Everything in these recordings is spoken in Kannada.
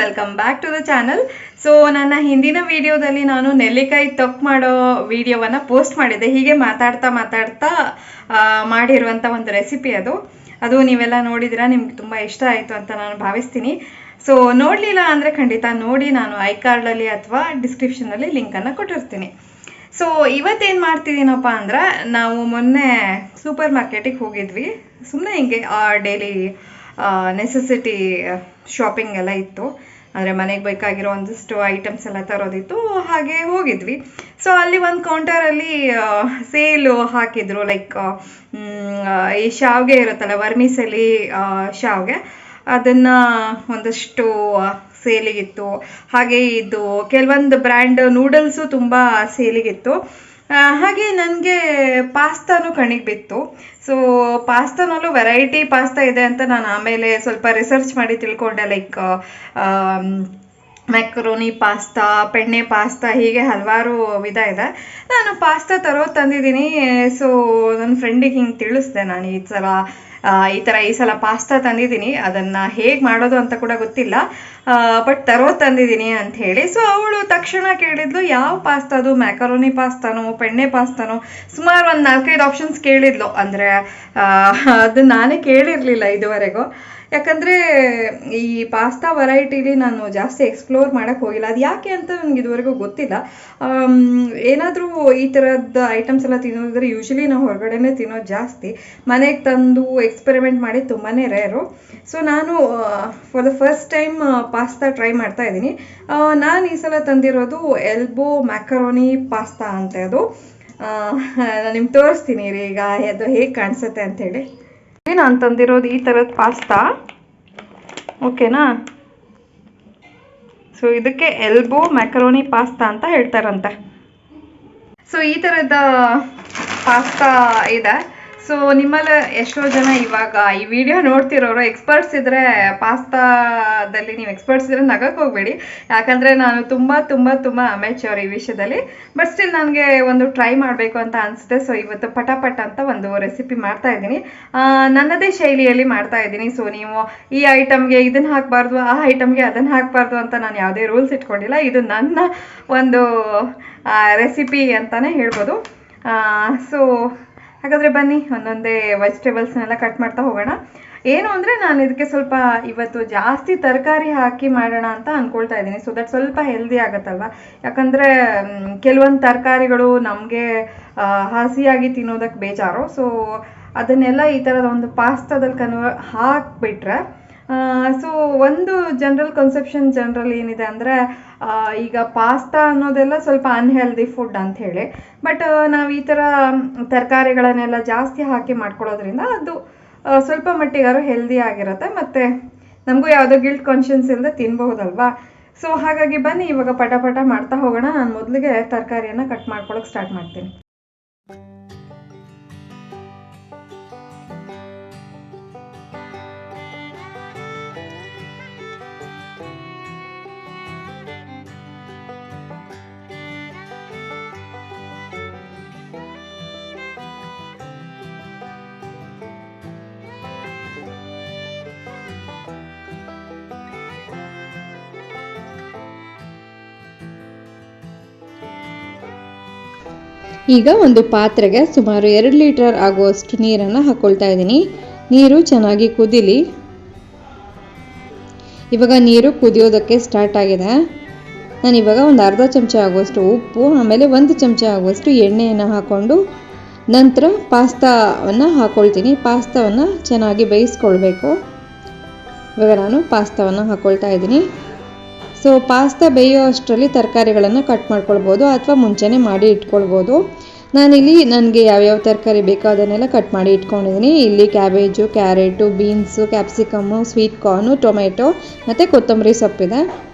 Welcome back to the channel. So ನನ್ನ ಹಿಂದಿನ ವಿಡಿಯೋದಲ್ಲಿ ನಾನು ನೆಲ್ಲಿಕಾಯಿ ತೊಕ್ ಮಾಡೋ ವಿಡಿಯೋವನ್ನು ಪೋಸ್ಟ್ ಮಾಡಿದ್ದೆ. ಹೀಗೆ ಮಾತಾಡ್ತಾ ಮಾಡಿರುವಂಥ ಒಂದು ರೆಸಿಪಿ ಅದು ನೀವೆಲ್ಲ ನೋಡಿದಿರಾ, ನಿಮ್ಗೆ ತುಂಬ ಇಷ್ಟ ಆಯಿತು ಅಂತ ನಾನು ಭಾವಿಸ್ತೀನಿ. ಸೊ ನೋಡಲಿಲ್ಲ ಅಂದರೆ ಖಂಡಿತ ನೋಡಿ, ನಾನು ಐ ಕಾರ್ಡಲ್ಲಿ ಅಥವಾ ಡಿಸ್ಕ್ರಿಪ್ಷನಲ್ಲಿ ಲಿಂಕನ್ನು ಕೊಟ್ಟಿರ್ತೀನಿ. ಸೊ ಇವತ್ತೇನು ಮಾಡ್ತಿದ್ದೀನಪ್ಪ ಅಂದ್ರೆ, ನಾವು ಮೊನ್ನೆ ಸೂಪರ್ ಮಾರ್ಕೆಟಿಗೆ ಹೋಗಿದ್ವಿ. ಸುಮ್ಮನೆ ಹಿಂಗೆ ಡೈಲಿ ನೆಸೆಸಿಟಿ ಶಾಪಿಂಗ್ ಎಲ್ಲ ಇತ್ತು, ಅಂದರೆ ಮನೆಗೆ ಬೇಕಾಗಿರೋ ಒಂದಿಷ್ಟು ಐಟಮ್ಸ್ ಎಲ್ಲ ತರೋದಿತ್ತು. ಹಾಗೆ ಹೋಗಿದ್ವಿ. ಸೊ ಅಲ್ಲಿ ಒಂದು ಕೌಂಟರಲ್ಲಿ ಸೇಲು ಹಾಕಿದ್ರು. ಲೈಕ್ ಈ ಶಾವಿಗೆ ಇರುತ್ತಲ್ಲ, ವರ್ಮಿಸೆಲಿ ಶಾವಿಗೆ, ಅದನ್ನು ಒಂದಷ್ಟು ಸೇಲಿಗಿತ್ತು. ಹಾಗೆ ಇದು ಕೆಲವೊಂದು ಬ್ರ್ಯಾಂಡ್ ನೂಡಲ್ಸು ತುಂಬ ಸೇಲಿಗಿತ್ತು. ಹಾಗೆ ನನಗೆ ಪಾಸ್ತಾನು ಕಣ್ಣಿಗೆ ಬಿತ್ತು. ಸೊ ಪಾಸ್ತಾನಲ್ಲೂ ವೆರೈಟಿ ಪಾಸ್ತಾ ಇದೆ ಅಂತ ನಾನು ಆಮೇಲೆ ಸ್ವಲ್ಪ ರಿಸರ್ಚ್ ಮಾಡಿ ತಿಳ್ಕೊಂಡೆ. ಲೈಕ್ ಮ್ಯಾಕರೋನಿ ಪಾಸ್ತಾ, ಪೆಣ್ಣೆ ಪಾಸ್ತಾ, ಹೀಗೆ ಹಲವಾರು ವಿಧ ಇದೆ. ನಾನು ಪಾಸ್ತಾ ತಂದಿದ್ದೀನಿ. ಸೊ ನನ್ನ ಫ್ರೆಂಡಿಗೆ ಹಿಂಗೆ ತಿಳಿಸ್ದೆ, ನಾನು ಈ ಸಲ ಪಾಸ್ತಾ ತಂದಿದ್ದೀನಿ, ಅದನ್ನು ಹೇಗೆ ಮಾಡೋದು ಅಂತ ಕೂಡ ಗೊತ್ತಿಲ್ಲ, ಬಟ್ ತಂದಿದ್ದೀನಿ ಅಂತ ಹೇಳಿ. ಸೊ ಅವಳು ತಕ್ಷಣ ಕೇಳಿದ್ಲು, ಯಾವ ಪಾಸ್ತಾ ಅದು, ಮ್ಯಾಕರೋನಿ ಪಾಸ್ತಾನೋ ಪೆಣ್ಣೆ ಪಾಸ್ತಾನೋ, ಸುಮಾರು ಒಂದು 4-5 ಆಪ್ಷನ್ಸ್ ಕೇಳಿದ್ಲು. ಅಂದರೆ ಅದು ನಾನೇ ಕೇಳಿರಲಿಲ್ಲ ಇದುವರೆಗೂ. ಯಾಕಂದರೆ ಈ ಪಾಸ್ತಾ ವೆರೈಟಿಲಿ ನಾನು ಜಾಸ್ತಿ ಎಕ್ಸ್ಪ್ಲೋರ್ ಮಾಡೋಕ್ಕೆ ಹೋಗಿಲ್ಲ. ಅದು ಯಾಕೆ ಅಂತ ನನಗೆ ಇದುವರೆಗೂ ಗೊತ್ತಿಲ್ಲ. ಏನಾದರೂ ಈ ಥರದ ಐಟಮ್ಸ್ ಎಲ್ಲ ತಿನ್ನೋದಿದ್ರೆ ಯೂಶ್ವಲಿ ನಾವು ಹೊರಗಡೆನೇ ತಿನ್ನೋದು ಜಾಸ್ತಿ. ಮನೆಗೆ ತಂದು ಎಕ್ಸ್ಪೆರಿಮೆಂಟ್ ಮಾಡಿ ತುಂಬಾ ರೇರು. ಸೊ ನಾನು for the first time pasta try ಮಾಡ್ತಾ ಇದ್ದೀನಿ. ನಾನು ಈ ಸಲ ತಂದಿರೋದು ಎಲ್ಬೋ ಮ್ಯಾಕರೋನಿ ಪಾಸ್ತಾ ಅಂತ. ಅದು ನಾನು ನಿಮ್ಗೆ ತೋರಿಸ್ತೀನಿ ರೀ ಈಗ ಅದು ಹೇಗೆ ಕಾಣಿಸುತ್ತೆ ಅಂಥೇಳಿ. ನಾನು ತಂದಿರೋದು ಈ ಥರದ ಪಾಸ್ತಾ, ಓಕೆನಾ. ಸೊ ಇದಕ್ಕೆ ಎಲ್ಬೋ ಮ್ಯಾಕರೋನಿ ಪಾಸ್ತಾ ಅಂತ ಹೇಳ್ತಾರಂತೆ. ಸೊ ಈ ಥರದ ಪಾಸ್ತಾ ಇದೆ. ಸೊ ನಿಮ್ಮಲ್ಲಿ ಎಷ್ಟೋ ಜನ ಇವಾಗ ಈ ವಿಡಿಯೋ ನೋಡ್ತಿರೋರು ಎಕ್ಸ್ಪರ್ಟ್ಸ್ ಇದ್ದರೆ, ಪಾಸ್ತಾದಲ್ಲಿ ನೀವು ಎಕ್ಸ್ಪರ್ಟ್ಸ್ ಇದ್ದರೆ ನಗಕ್ಕೆ ಹೋಗಬೇಡಿ. ಯಾಕಂದರೆ ನಾನು ತುಂಬ ಅಮೇಚರ್ ಈ ವಿಷಯದಲ್ಲಿ. ಬಟ್ ಸ್ಟಿಲ್ ನನಗೆ ಒಂದು ಟ್ರೈ ಮಾಡಬೇಕು ಅಂತ ಅನಿಸುತ್ತೆ. ಸೊ ಇವತ್ತು ಪಟಾಪಟ್ ಅಂತ ಒಂದು ರೆಸಿಪಿ ಮಾಡ್ತಾ ಇದ್ದೀನಿ, ನನ್ನದೇ ಶೈಲಿಯಲ್ಲಿ ಮಾಡ್ತಾ ಇದ್ದೀನಿ. ಸೊ ನೀವು ಈ ಐಟಮ್ಗೆ ಇದನ್ನು ಹಾಕಬಾರ್ದು, ಆ ಐಟಮ್ಗೆ ಅದನ್ನು ಹಾಕಬಾರ್ದು ಅಂತ ನಾನು ಯಾವುದೇ ರೂಲ್ಸ್ ಇಟ್ಕೊಂಡಿಲ್ಲ. ಇದು ನನ್ನ ಒಂದು ರೆಸಿಪಿ ಅಂತಲೇ ಹೇಳ್ಬೋದು. ಸೊ ಹಾಗಾದರೆ ಬನ್ನಿ ಒಂದೊಂದೇ ವೆಜಿಟೇಬಲ್ಸ್ನೆಲ್ಲ ಕಟ್ ಮಾಡ್ತಾ ಹೋಗೋಣ. ಏನು ಅಂದರೆ, ನಾನು ಇದಕ್ಕೆ ಸ್ವಲ್ಪ ಇವತ್ತು ಜಾಸ್ತಿ ತರಕಾರಿ ಹಾಕಿ ಮಾಡೋಣ ಅಂತ ಅಂದ್ಕೊಳ್ತಾ ಇದ್ದೀನಿ. ಸೊ ದಟ್ ಸ್ವಲ್ಪ ಹೆಲ್ದಿ ಆಗುತ್ತಲ್ವ. ಯಾಕಂದರೆ ಕೆಲವೊಂದು ತರಕಾರಿಗಳು ನಮಗೆ ಹಸಿಯಾಗಿ ತಿನ್ನೋದಕ್ಕೆ ಬೇಜಾರು. ಸೊ ಅದನ್ನೆಲ್ಲ ಈ ಥರದ ಒಂದು ಪಾಸ್ತಾದಲ್ಲಿ ಹಾಕಿಬಿಟ್ರೆ, ಸೊ ಒಂದು ಜನರಲ್ ಕನ್ಸೆಪ್ಷನ್ ಜನರಲ್ ಏನಿದೆ ಅಂದರೆ, ಈಗ ಪಾಸ್ತಾ ಅನ್ನೋದೆಲ್ಲ ಸ್ವಲ್ಪ ಅನ್ಹೆಲ್ದಿ ಫುಡ್ ಅಂಥೇಳಿ. ಬಟ್ ನಾವು ಈ ಥರ ತರಕಾರಿಗಳನ್ನೆಲ್ಲ ಜಾಸ್ತಿ ಹಾಕಿ ಮಾಡ್ಕೊಳ್ಳೋದ್ರಿಂದ ಅದು ಸ್ವಲ್ಪ ಮಟ್ಟಿಗಾರು ಹೆಲ್ದಿ ಆಗಿರುತ್ತೆ, ಮತ್ತು ನಮಗೂ ಯಾವುದೋ ಗಿಲ್ಟ್ ಕಾನ್ಷಿಯನ್ಸ್ ಇಲ್ಲದೆ ತಿನ್ಬಹುದಲ್ವಾ. ಸೊ ಹಾಗಾಗಿ ಬನ್ನಿ ಇವಾಗ ಪಟ ಮಾಡ್ತಾ ಹೋಗೋಣ. ನಾನು ಮೊದಲಿಗೆ ತರಕಾರಿಯನ್ನು ಕಟ್ ಮಾಡ್ಕೊಳ್ಳೋಕೆ ಸ್ಟಾರ್ಟ್ ಮಾಡ್ತೀನಿ. ಈಗ ಒಂದು ಪಾತ್ರೆಗೆ ಸುಮಾರು 2 ಲೀಟರ್ ಆಗುವಷ್ಟು ನೀರನ್ನು ಹಾಕ್ಕೊಳ್ತಾ ಇದ್ದೀನಿ. ನೀರು ಚೆನ್ನಾಗಿ ಕುದೀಲಿ. ಇವಾಗ ನೀರು ಕುದಿಯೋದಕ್ಕೆ ಸ್ಟಾರ್ಟ್ ಆಗಿದೆ. ನಾನಿವಾಗ ಒಂದು ಅರ್ಧ ಚಮಚ ಆಗುವಷ್ಟು ಉಪ್ಪು, ಆಮೇಲೆ 1 ಚಮಚ ಆಗುವಷ್ಟು ಎಣ್ಣೆಯನ್ನು ಹಾಕ್ಕೊಂಡು ನಂತರ ಪಾಸ್ತಾವನ್ನು ಹಾಕ್ಕೊಳ್ತೀನಿ. ಪಾಸ್ತಾವನ್ನು ಚೆನ್ನಾಗಿ ಬೇಯಿಸ್ಕೊಳ್ಬೇಕು. ಇವಾಗ ನಾನು ಪಾಸ್ತಾವನ್ನು ಹಾಕ್ಕೊಳ್ತಾ ಇದ್ದೀನಿ. ಸೊ ಪಾಸ್ತಾ ಬೇಯೋ ಅಷ್ಟರಲ್ಲಿ ತರಕಾರಿಗಳನ್ನು ಕಟ್ ಮಾಡ್ಕೊಳ್ಬೋದು, ಅಥವಾ ಮುಂಚೆನೇ ಮಾಡಿ ಇಟ್ಕೊಳ್ಬೋದು. ನಾನಿಲ್ಲಿ ನನಗೆ ಯಾವ್ಯಾವ ತರಕಾರಿ ಬೇಕೋ ಅದನ್ನೆಲ್ಲ ಕಟ್ ಮಾಡಿ ಇಟ್ಕೊಂಡಿದ್ದೀನಿ. ಇಲ್ಲಿ cabbage, carrot, beans, capsicum, sweet corn, tomato ಮತ್ತು ಕೊತ್ತಂಬರಿ ಸೊಪ್ಪಿದೆ.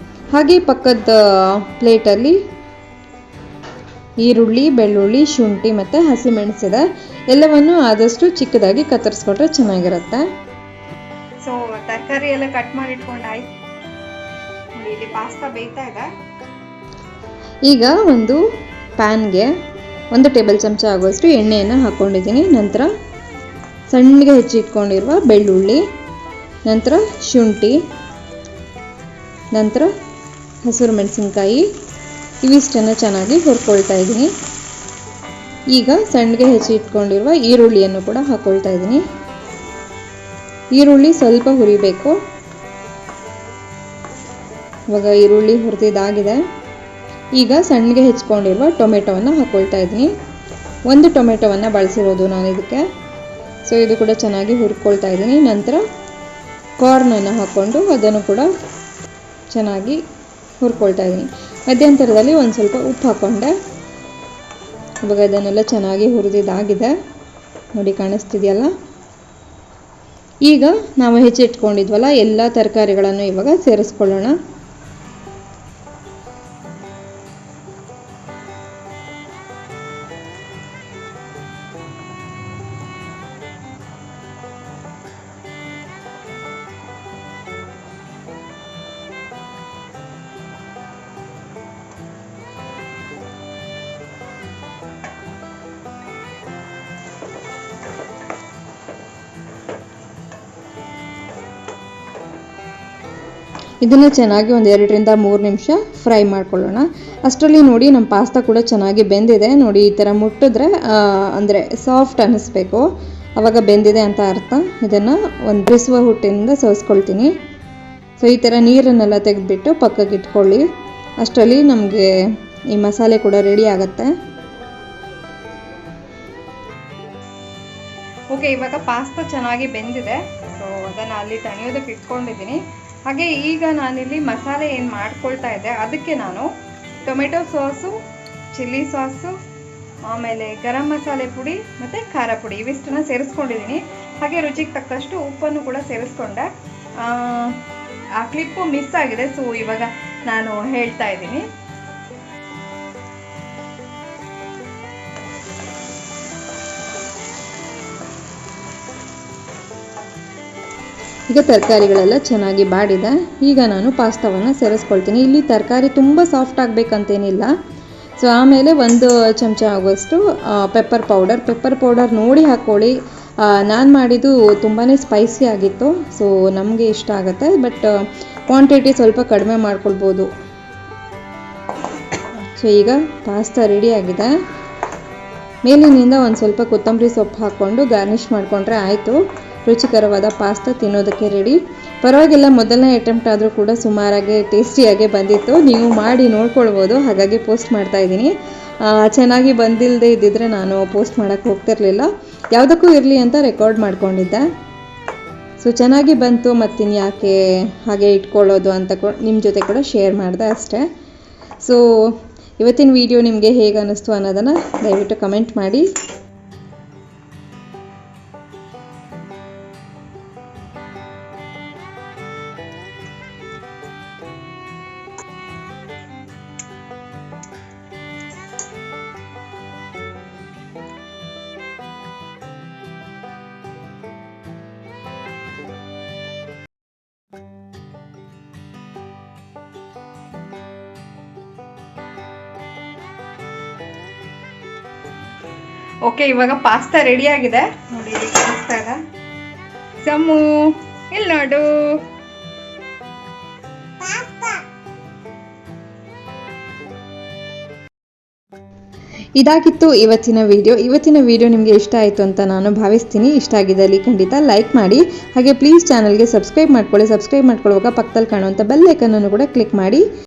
ಹಾಗೆ ಪಕ್ಕದ ಪ್ಲೇಟಲ್ಲಿ ಈರುಳ್ಳಿ, ಬೆಳ್ಳುಳ್ಳಿ, ಶುಂಠಿ ಮತ್ತು ಹಸಿಮೆಣಸಿದೆ. ಎಲ್ಲವನ್ನು ಆದಷ್ಟು ಚಿಕ್ಕದಾಗಿ ಕತ್ತರಿಸ್ಕೊಂಡ್ರೆ ಚೆನ್ನಾಗಿರುತ್ತೆ. ಸೊ ತರಕಾರಿ ಎಲ್ಲ ಕಟ್ ಮಾಡಿ ಇಟ್ಕೊಂಡಾಯ್ತು. ಇಲ್ಲಿ ಪಾಸ್ತಾ ಬೇಯ್ತಾ ಇದೆ. ಈಗ ಒಂದು ಪ್ಯಾನ್ಗೆ 1 ಟೇಬಲ್ ಚಮಚ ಆಗುವಷ್ಟು ಎಣ್ಣೆಯನ್ನು ಹಾಕ್ಕೊಂಡಿದ್ದೀನಿ. ನಂತರ ಸಣ್ಣಗೆ ಹೆಚ್ಚಿಟ್ಕೊಂಡಿರುವ ಬೆಳ್ಳುಳ್ಳಿ, ನಂತರ ಶುಂಠಿ, ನಂತರ ಹಸಿರು ಮೆಣಸಿನ್ಕಾಯಿ ಇವಿಷ್ಟನ್ನು ಚೆನ್ನಾಗಿ ಹುರ್ಕೊಳ್ತಾ ಇದ್ದೀನಿ. ಈಗ ಸಣ್ಣಗೆ ಹೆಚ್ಚಿಟ್ಕೊಂಡಿರುವ ಈರುಳ್ಳಿಯನ್ನು ಕೂಡ ಹಾಕ್ಕೊಳ್ತಾ ಇದ್ದೀನಿ. ಈರುಳ್ಳಿ ಸ್ವಲ್ಪ ಹುರಿಬೇಕು. ಇವಾಗ ಈರುಳ್ಳಿ ಹುರಿದಿದ್ದಾಗಿದೆ. ಈಗ ಸಣ್ಣಗೆ ಹೆಚ್ಚಿಕೊಂಡಿರುವ ಟೊಮೆಟೊವನ್ನು ಹಾಕ್ಕೊಳ್ತಾ ಇದ್ದೀನಿ. ಒಂದು ಟೊಮೆಟೊವನ್ನು ಬಳಸಿರೋದು ನಾನು ಇದಕ್ಕೆ. ಸೊ ಇದು ಕೂಡ ಚೆನ್ನಾಗಿ ಹುರ್ಕೊಳ್ತಾ ಇದ್ದೀನಿ. ನಂತರ ಕಾರ್ನನ್ನು ಹಾಕ್ಕೊಂಡು ಅದನ್ನು ಕೂಡ ಚೆನ್ನಾಗಿ ಹುರ್ಕೊಳ್ತಾ ಇದ್ದೀನಿ. ಮಧ್ಯಂತರದಲ್ಲಿ ಒಂದು ಸ್ವಲ್ಪ ಉಪ್ಪು ಹಾಕ್ಕೊಂಡೆ. ಇವಾಗ ಇದನ್ನೆಲ್ಲ ಚೆನ್ನಾಗಿ ಹುರಿದಿದ್ದಾಗಿದೆ. ನೋಡಿ ಕಾಣಿಸ್ತಿದೆಯಲ್ಲ. ಈಗ ನಾವು ಹೆಚ್ಚಿಟ್ಕೊಂಡಿದ್ವಲ್ಲ ಎಲ್ಲ ತರಕಾರಿಗಳನ್ನು ಇವಾಗ ಸೇರಿಸ್ಕೊಳ್ಳೋಣ. ಇದನ್ನು ಚೆನ್ನಾಗಿ ಒಂದು 2ರಿಂದ 3 ನಿಮಿಷ ಫ್ರೈ ಮಾಡ್ಕೊಳ್ಳೋಣ. ಅಷ್ಟರಲ್ಲಿ ನೋಡಿ ನಮ್ಮ ಪಾಸ್ತಾ ಕೂಡ ಚೆನ್ನಾಗಿ ಬೆಂದಿದೆ. ನೋಡಿ ಈ ಥರ ಮುಟ್ಟಿದ್ರೆ ಅಂದರೆ ಸಾಫ್ಟ್ ಅನ್ನಿಸ್ಬೇಕು, ಆವಾಗ ಬೆಂದಿದೆ ಅಂತ ಅರ್ಥ. ಇದನ್ನು ಒಂದು ಬಿಸುವ ಹುಟ್ಟಿನಿಂದ ಸೋಸ್ಕೊಳ್ತೀನಿ. ಸೊ ಈ ಥರ ನೀರನ್ನೆಲ್ಲ ತೆಗೆದುಬಿಟ್ಟು ಪಕ್ಕಕ್ಕೆ ಇಟ್ಕೊಳ್ಳಿ. ಅಷ್ಟರಲ್ಲಿ ನಮಗೆ ಈ ಮಸಾಲೆ ಕೂಡ ರೆಡಿ ಆಗುತ್ತೆ. ಓಕೆ, ಇವಾಗ ಪಾಸ್ತಾ ಚೆನ್ನಾಗಿ ಬೆಂದಿದೆ. ಸೊ ಅದನ್ನು ಅಲ್ಲಿ ತಣಿಯೋದಕ್ಕೆ ಇಟ್ಕೊಂಡಿದ್ದೀನಿ. ಹಾಗೆ ಈಗ ನಾನಿಲ್ಲಿ ಮಸಾಲೆ ಏನು ಮಾಡ್ಕೊಳ್ತಾ ಇದ್ದೆ ಅದಕ್ಕೆ ನಾನು ಟೊಮೆಟೊ ಸಾಸು, ಚಿಲ್ಲಿ ಸಾಸು, ಆಮೇಲೆ ಗರಂ ಮಸಾಲೆ ಪುಡಿ ಮತ್ತು ಖಾರ ಪುಡಿ ಇವಿಷ್ಟನ್ನು ಸೇರಿಸ್ಕೊಂಡಿದ್ದೀನಿ. ಹಾಗೆ ರುಚಿಗೆ ತಕ್ಕಷ್ಟು ಉಪ್ಪನ್ನು ಕೂಡ ಸೇರಿಸ್ಕೊಂಡೆ. ಆ ಕ್ಲಿಪ್ಪು ಮಿಸ್ ಆಗಿದೆ. ಸೊ ಇವಾಗ ನಾನು ಹೇಳ್ತಾ ಇದ್ದೀನಿ. ಈಗ ತರಕಾರಿಗಳೆಲ್ಲ ಚೆನ್ನಾಗಿ ಬಾಡಿದೆ. ಈಗ ನಾನು ಪಾಸ್ತಾವನ್ನು ಸೇರಿಸ್ಕೊಳ್ತೀನಿ. ಇಲ್ಲಿ ತರಕಾರಿ ತುಂಬ ಸಾಫ್ಟ್ ಆಗಬೇಕಂತೇನಿಲ್ಲ. ಸೊ ಆಮೇಲೆ 1 ಚಮಚ ಆಗುವಷ್ಟು ಪೆಪ್ಪರ್ ಪೌಡರ್ ನೋಡಿ ಹಾಕ್ಕೊಳ್ಳಿ. ನಾನು ಮಾಡಿದ್ದು ತುಂಬಾ ಸ್ಪೈಸಿ ಆಗಿತ್ತು. ಸೊ ನಮಗೆ ಇಷ್ಟ ಆಗುತ್ತೆ, ಬಟ್ ಕ್ವಾಂಟಿಟಿ ಸ್ವಲ್ಪ ಕಡಿಮೆ ಮಾಡ್ಕೊಳ್ಬೋದು. ಸೊ ಈಗ ಪಾಸ್ತಾ ರೆಡಿ ಆಗಿದೆ. ಮೇಲಿನಿಂದ ಒಂದು ಸ್ವಲ್ಪ ಕೊತ್ತಂಬರಿ ಸೊಪ್ಪು ಹಾಕ್ಕೊಂಡು ಗಾರ್ನಿಷ್ ಮಾಡಿಕೊಂಡ್ರೆ ಆಯಿತು. ರುಚಿಕರವಾದ ಪಾಸ್ತಾ ತಿನ್ನೋದಕ್ಕೆ ರೆಡಿ. ಪರವಾಗಿಲ್ಲ, ಮೊದಲನೇ ಅಟೆಂಪ್ಟ್ ಆದರೂ ಕೂಡ ಸುಮಾರಾಗಿ ಟೇಸ್ಟಿಯಾಗಿ ಬಂದಿತ್ತು. ನೀವು ಮಾಡಿ ನೋಡ್ಕೊಳ್ಬೋದು, ಹಾಗಾಗಿ ಪೋಸ್ಟ್ ಮಾಡ್ತಾ ಇದ್ದೀನಿ. ಚೆನ್ನಾಗಿ ಬಂದಿಲ್ಲದೆ ಇದ್ದಿದ್ರೆ ನಾನು ಪೋಸ್ಟ್ ಮಾಡೋಕ್ಕೆ ಹೋಗ್ತಿರ್ಲಿಲ್ಲ. ಯಾವುದಕ್ಕೂ ಇರಲಿ ಅಂತ ರೆಕಾರ್ಡ್ ಮಾಡ್ಕೊಂಡಿದ್ದೆ. ಸೊ ಚೆನ್ನಾಗಿ ಬಂತು, ಮತ್ತಿನ್ನು ಯಾಕೆ ಹಾಗೆ ಇಟ್ಕೊಳ್ಳೋದು ಅಂತ ನಿಮ್ಮ ಜೊತೆ ಕೂಡ ಶೇರ್ ಮಾಡಿದೆ ಅಷ್ಟೇ. ಸೊ ಇವತ್ತಿನ ವಿಡಿಯೋ ನಿಮಗೆ ಹೇಗೆ ಅನ್ನಿಸ್ತು ಅನ್ನೋದನ್ನು ದಯವಿಟ್ಟು ಕಮೆಂಟ್ ಮಾಡಿ. ಓಕೆ, ಇವಾಗ ಪಾಸ್ತಾ ರೆಡಿ ಆಗಿದೆ. ನೋಡಿ ಇಲ್ಲಿ ಕಾಣಿಸ್ತಾ ಇದೆ. ಸಮ್ಮು ಇಲ್ಲಿ ನೋಡು. ಇದಾಗಿತ್ತು ಇವತ್ತಿನ ವಿಡಿಯೋ ನಿಮಗೆ ಇಷ್ಟ ಆಯಿತು ಅಂತ ನಾನು ಭಾವಿಸ್ತೀನಿ. ಇಷ್ಟ ಆಗಿದ್ದಲ್ಲಿ ಖಂಡಿತ ಲೈಕ್ ಮಾಡಿ. ಹಾಗೆ ಪ್ಲೀಸ್ ಚಾನಲ್ಗೆ ಸಬ್ಸ್ಕ್ರೈಬ್ ಮಾಡ್ಕೊಳ್ಳುವಾಗ ಪಕ್ಕದಲ್ಲಿ ಕಾಣುವಂಥ ಬೆಲ್ ಐಕನ್ ಅನ್ನು ಕೂಡ ಕ್ಲಿಕ್ ಮಾಡಿ.